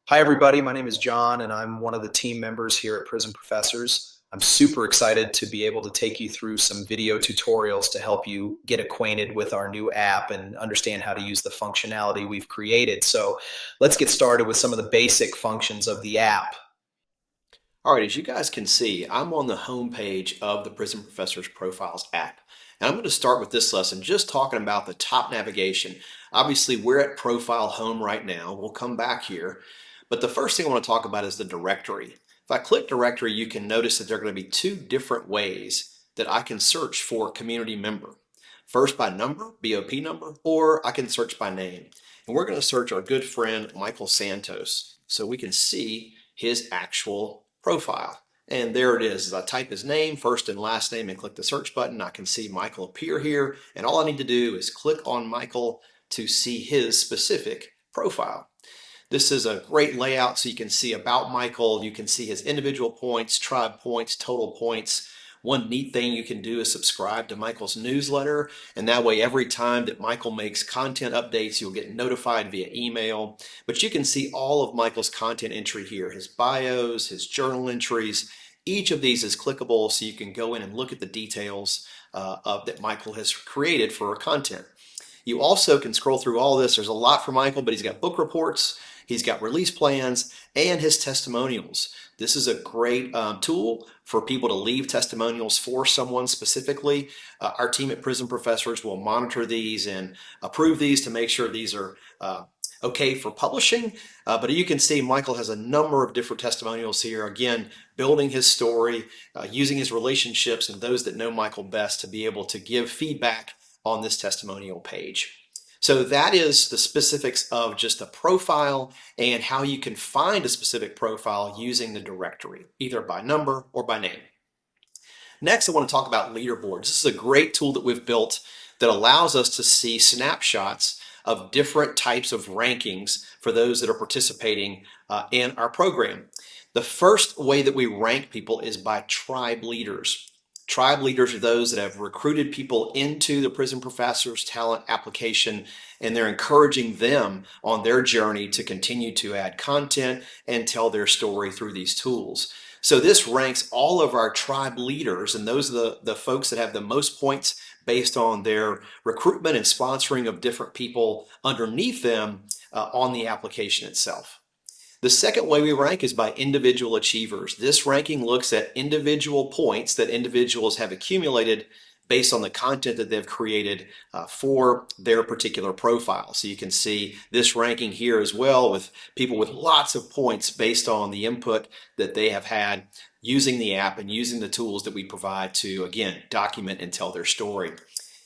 Hi, everybody. My name is John, and I'm one of the team members here at Prison Professors. I'm super excited to be able to take you through some video tutorials to help you get acquainted with our new app and understand how to use the functionality we've created. So let's get started with some of the basic functions of the app. All right, as you guys can see, I'm on the home page of the Prison Professors Profiles app. And I'm going to start with this lesson just talking about the top navigation. Obviously, we're at Profile Home right now. We'll come back here. But the first thing I want to talk about is the directory. If I click directory, you can notice that there are going to be two different ways that I can search for community member. First by number, BOP number, or I can search by name. And we're going to search our good friend Michael Santos so we can see his actual profile. And there it is. As I type his name, first and last name, and click the search button, I can see Michael appear here. And all I need to do is click on Michael to see his specific profile. This is a great layout so you can see about Michael. You can see his individual points, tribe points, total points. One neat thing you can do is subscribe to Michael's newsletter, and that way every time that Michael makes content updates, you'll get notified via email. But you can see all of Michael's content entry here, his bios, his journal entries. Each of these is clickable, so you can go in and look at the details that Michael has created for content. You also can scroll through all this. There's a lot for Michael, but he's got book reports, he's got release plans, and his testimonials. This is a great tool for people to leave testimonials for someone specifically. Our team at Prison Professors will monitor these and approve these to make sure these are okay for publishing. But you can see Michael has a number of different testimonials here. Again, building his story, using his relationships and those that know Michael best to be able to give feedback on this testimonial page. So that is the specifics of just a profile and how you can find a specific profile using the directory, either by number or by name. Next, I want to talk about Leaderboards. This is a great tool that we've built that allows us to see snapshots of different types of rankings for those that are participating in our program. The first way that we rank people is by tribe leaders. Tribe leaders are those that have recruited people into the Prison Professors talent application, and they're encouraging them on their journey to continue to add content and tell their story through these tools. So this ranks all of our tribe leaders, and those are the folks that have the most points based on their recruitment and sponsoring of different people underneath them on the application itself. The second way we rank is by individual achievers. This ranking looks at individual points that individuals have accumulated based on the content that they've created for their particular profile. So you can see this ranking here as well with people with lots of points based on the input that they have had using the app and using the tools that we provide to, again, document and tell their story.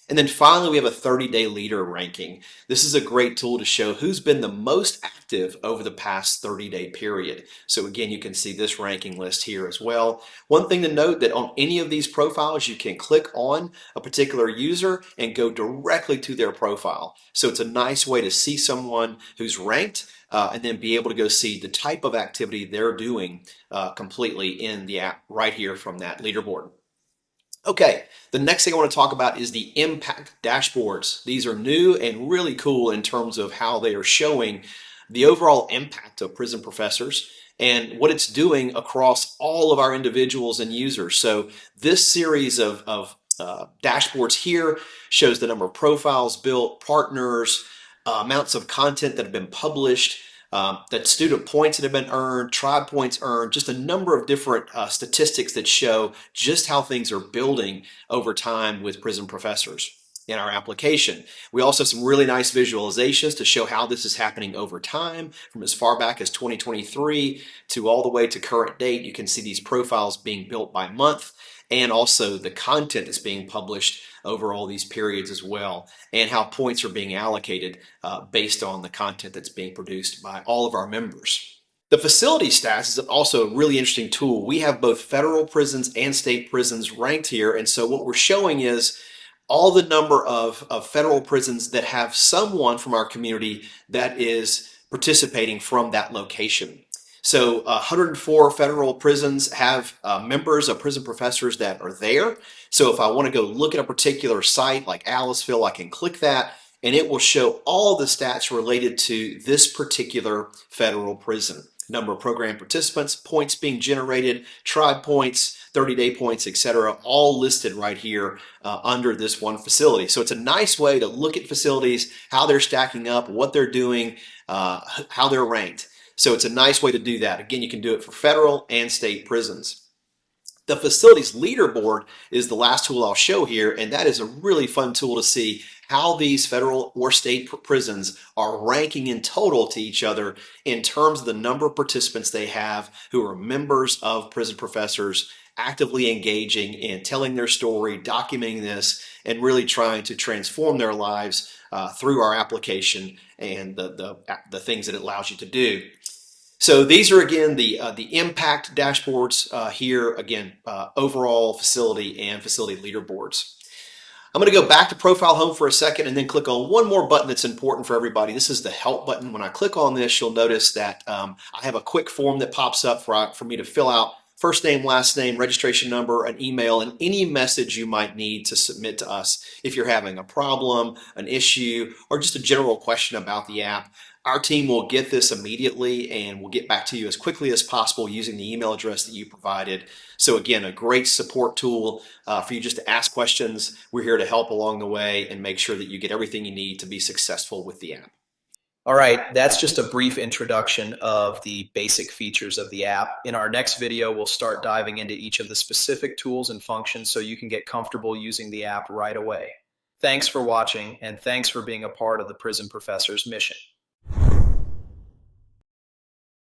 And then finally, we have a 30-day leader ranking. This is a great tool to show who's been the most active over the past 30-day period. So again, you can see this ranking list here as well. One thing to note that on any of these profiles, you can click on a particular user and go directly to their profile. So it's a nice way to see someone who's ranked and then be able to go see the type of activity they're doing completely in the app right here from that leaderboard. Okay, the next thing I want to talk about is the impact dashboards. These are new and really cool in terms of how they are showing the overall impact of Prison Professors and what it's doing across all of our individuals and users. So this series of dashboards here shows the number of profiles built, partners, amounts of content that have been published, that student points that have been earned, tribe points earned, just a number of different statistics that show just how things are building over time with Prison Professors in our application. We also have some really nice visualizations to show how this is happening over time from as far back as 2023 to all the way to current date. You can see these profiles being built by month and also the content that's being published over all these periods as well, and how points are being allocated based on the content that's being produced by all of our members. The facility stats is also a really interesting tool. We have both federal prisons and state prisons ranked here, and so what we're showing is all the number of federal prisons that have someone from our community that is participating from that location. So 104 federal prisons have members of Prison Professors that are there. So if I want to go look at a particular site like Aliceville, I can click that and it will show all the stats related to this particular federal prison. Number of program participants, points being generated, tribe points, 30-day points, etc., all listed right here under this one facility. So it's a nice way to look at facilities, how they're stacking up, what they're doing, how they're ranked. So it's a nice way to do that. Again, you can do it for federal and state prisons. The facilities leaderboard is the last tool I'll show here, and that is a really fun tool to see how these federal or state prisons are ranking in total to each other in terms of the number of participants they have who are members of prison professors, actively engaging in telling their story, documenting this, and really trying to transform their lives through our application and the things that it allows you to do. So these are, again, the impact dashboards here, again, overall facility and facility leaderboards. I'm going to go back to Profile Home for a second and then click on one more button that's important for everybody. This is the Help button. When I click on this, you'll notice that I have a quick form that pops up for me to fill out first name, last name, registration number, an email, and any message you might need to submit to us if you're having a problem, an issue, or just a general question about the app. Our team will get this immediately and we'll get back to you as quickly as possible using the email address that you provided. So again, a great support tool for you just to ask questions. We're here to help along the way and make sure that you get everything you need to be successful with the app. All right, that's just a brief introduction of the basic features of the app. In our next video, we'll start diving into each of the specific tools and functions so you can get comfortable using the app right away. Thanks for watching, and thanks for being a part of the Prison Professor's mission.